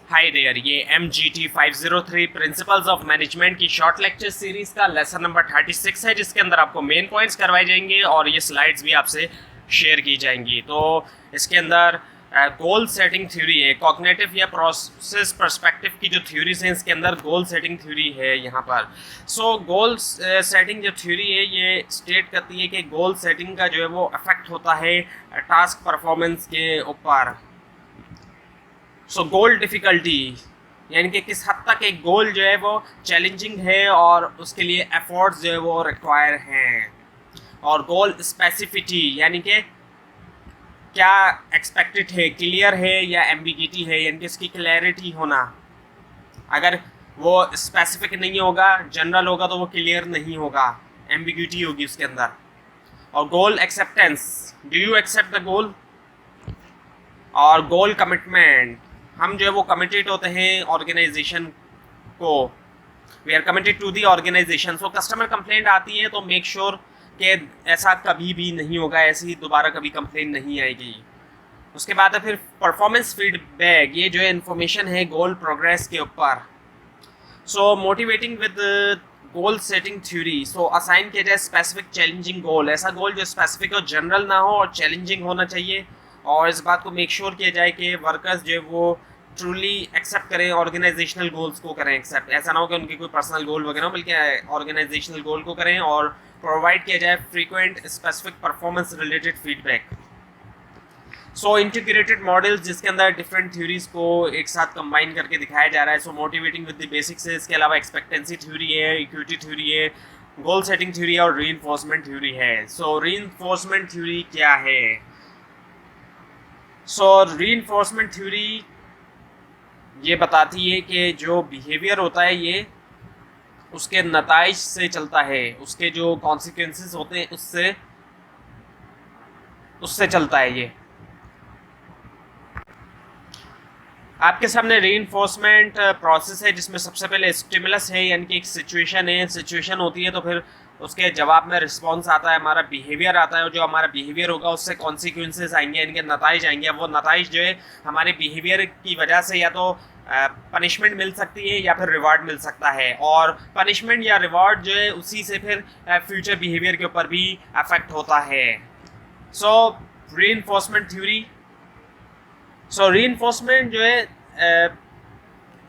Hi there, ये MGT 503 principles of management की short lecture series का लेसन नंबर 36 है, जिसके अंदर आपको मेन पॉइंट्स करवाए जाएंगे और ये स्लाइड्स भी आपसे शेयर की जाएंगी। तो इसके अंदर गोल सेटिंग थ्योरी है, कॉग्निटिव या प्रोसेस पर्सपेक्टिव की जो थ्योरीज हैं, इसके अंदर गोल सेटिंग थ्योरी है यहाँ पर। सो गोल सेटिंग जो थ्योरी है ये स्टेट करती है कि गोल सेटिंग का जो है वो अफेक्ट होता है टास्क परफॉर्मेंस के ऊपर। सो गोल डिफ़िकल्टी यानी कि किस हद तक एक गोल जो है वो चैलेंजिंग है और उसके लिए एफर्ट्स जो है वो रिक्वायर हैं। और गोल स्पेसिफिटी यानी कि क्या एक्सपेक्टेड है, क्लियर है या एम्बिगिटी है, यानी कि इसकी क्लैरिटी होना। अगर वो स्पेसिफिक नहीं होगा, जनरल होगा, तो वो क्लियर नहीं होगा, एम्बिगिटी होगी उसके अंदर। और goal acceptance, do you accept the goal. और गोल कमिटमेंट, हम जो है वो कमिटेड होते हैं ऑर्गेनाइजेशन को, we are committed to the organization. So customer complaint आती है तो मेक श्योर कि ऐसा कभी भी नहीं होगा, ऐसी दोबारा कभी कंप्लेंट नहीं आएगी। उसके बाद है फिर परफॉर्मेंस फीडबैक, ये जो है इन्फॉर्मेशन है गोल प्रोग्रेस के ऊपर। So motivating with goal setting theory, so assign किया जाए स्पेसिफिक चैलेंजिंग गोल, ऐसा गोल जो स्पेसिफिक और जनरल ना हो और चैलेंजिंग होना चाहिए। और इस बात को मेक श्योर किया जाए कि वर्कर्स जो है वो ट्रूली एक्सेप्ट करें, ऑर्गेनाइजेशनल गोल्स को करें एक्सेप्ट। ऐसा ना हो कि उनके कोई पर्सनल गोल वगैरह हो, बल्कि ऑर्गेनाइजेशनल गोल को करें। और प्रोवाइड किया जाए frequent specific performance related feedback. So integrated models, जिसके अंदर डिफरेंट थ्योरीज को एक साथ कंबाइन करके दिखाया जा रहा है। सो मोटिवेटिंग विद द बेसिक्स है, इसके अलावा एक्सपेक्टेंसी थ्योरी है, इक्विटी थ्योरी है, गोल सेटिंग थ्योरी है और रीइंफोर्समेंट थ्योरी है। सो रीइंफोर्समेंट थ्योरी क्या है। सो रीइंफोर्समेंट थ्योरी ये बताती है कि जो बिहेवियर होता है ये उसके नताइज से चलता है, उसके जो कॉन्सिक्वेंसेस होते हैं उससे चलता है। ये आपके सामने रीइंफोर्समेंट प्रोसेस है, जिसमें सबसे पहले स्टिमुलस है, यानी कि एक सिचुएशन है, सिचुएशन होती है, तो फिर उसके जवाब में रिस्पॉन्स आता है, हमारा बिहेवियर आता है, और जो हमारा बिहेवियर होगा उससे कॉन्सिक्वेंसेस आएंगे, यानी कि नताइज आएंगे। वो नताइज जो है हमारे बिहेवियर की वजह से या तो पनिशमेंट मिल सकती है या फिर रिवार्ड मिल सकता है। और पनिशमेंट या रिवार्ड जो है उसी से फिर फ्यूचर बिहेवियर के ऊपर भी अफेक्ट होता है। सो रीइंफोर्समेंट थ्योरी, सो रीइंफोर्समेंट जो है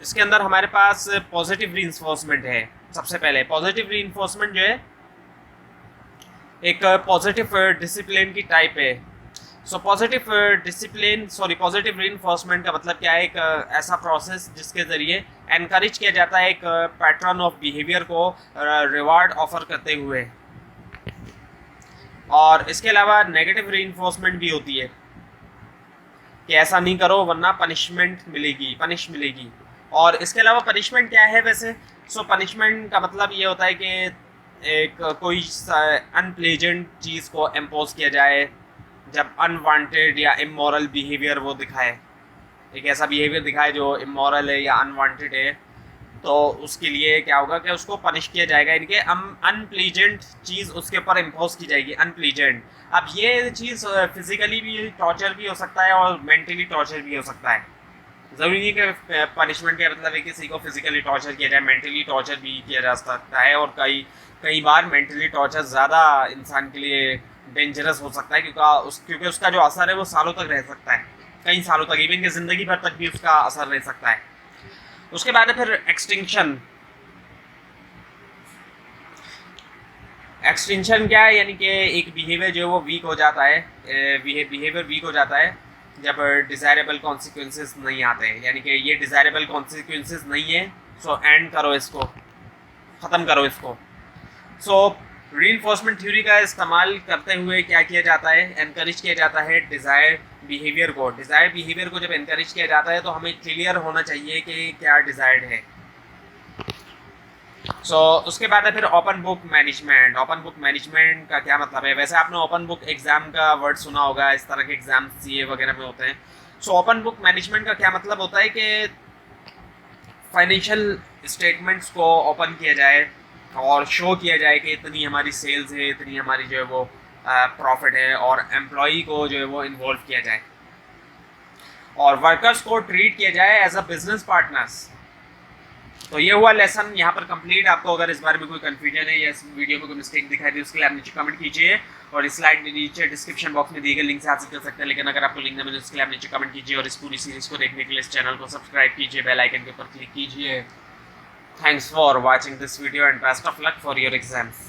इसके अंदर हमारे पास पॉजिटिव रीइंफोर्समेंट है। सबसे पहले पॉजिटिव रीइंफोर्समेंट जो है एक पॉजिटिव डिसिप्लिन की टाइप है। सो पॉजिटिव रीइंफोर्समेंट का मतलब क्या है, एक ऐसा प्रोसेस जिसके ज़रिए एनकरेज किया जाता है एक पैटर्न ऑफ बिहेवियर को रिवार्ड ऑफर करते हुए। और इसके अलावा नेगेटिव रीइंफोर्समेंट भी होती है कि ऐसा नहीं करो वरना पनिश मिलेगी। और इसके अलावा पनिशमेंट क्या है वैसे। सो पनिशमेंट का मतलब ये होता है कि एक कोई अनप्लेजेंट चीज़ को इम्पोज किया जाए, जब अनवांटेड या इमोरल बिहेवियर वो दिखाए, एक ऐसा बिहेवियर दिखाए जो इमोरल है या अनवांटेड है, तो उसके लिए क्या होगा कि उसको पनिश किया जाएगा, इनके अनप्लीजेंट चीज़ उसके ऊपर इम्पोज की जाएगी, अनप्लीजेंट। अब ये चीज़ फिजिकली भी टॉर्चर भी हो सकता है और मेंटली टॉर्चर भी हो सकता है। ज़रूरी नहीं कि पनिशमेंट का मतलब है कि किसी को फिजिकली टॉर्चर किया जाए, मेंटली टॉर्चर भी किया जा सकता है। और कई बार मेंटली टॉर्चर ज़्यादा इंसान के लिए डेंजरस हो सकता है, क्योंकि उसका जो असर है वो सालों तक रह सकता है, कई सालों तक, इवन कि ज़िंदगी भर तक भी उसका असर रह सकता है। उसके बाद है फिर एक्सटिंक्शन क्या है, यानी कि एक बिहेवियर जो है वो वीक हो जाता है, बिहेवियर वीक हो जाता है जब डिज़ायरेबल कॉन्सिक्वेंसेस नहीं आते हैं, यानी कि ये डिज़ायरेबल कॉन्सिक्वेंसेस नहीं है, सो एंड करो इसको, ख़त्म करो इसको। सो रीइंफोर्समेंट थ्योरी का इस्तेमाल करते हुए क्या किया जाता है, एनकरेज किया जाता है डिज़ायर्ड बिहेवियर को जब एनकरेज किया जाता है तो हमें क्लियर होना चाहिए कि क्या डिज़ायर्ड है। सो उसके बाद है फिर ओपन बुक मैनेजमेंट का क्या मतलब है। वैसे आपने ओपन बुक एग्ज़ाम का वर्ड सुना होगा, इस तरह के एग्ज़ाम CA वगैरह में होते हैं। सो ओपन बुक मैनेजमेंट का क्या मतलब होता है कि फाइनेंशियल स्टेटमेंट्स को ओपन किया जाए और शो किया जाए कि इतनी हमारी सेल्स है, इतनी हमारी जो है वो प्रॉफिट है, और एम्प्लॉई को जो है वो इन्वॉल्व किया जाए। और वर्कर्स को ट्रीट किया जाए एज अ बिजनेस पार्टनर्स। तो ये हुआ लेसन यहाँ पर कंप्लीट। आपको अगर इस बारे में कोई कंफ्यूजन है या इस वीडियो में कोई मिस्टेक दिखाई दे उसके लिए आप नीचे कमेंट कीजिए, और इस स्लाइड के नीचे डिस्क्रिप्शन बॉक्स में दिए गए लिंक से हासिल कर सकते हैं। लेकिन अगर आपको लिंक न मिले उसके लिए आप नीचे कमेंट कीजिए, और इस पूरी सीरीज को देखने के लिए इस चैनल को सब्सक्राइब कीजिए, बेल आइकन के ऊपर क्लिक कीजिए। Thanks for watching this video and best of luck for your exams.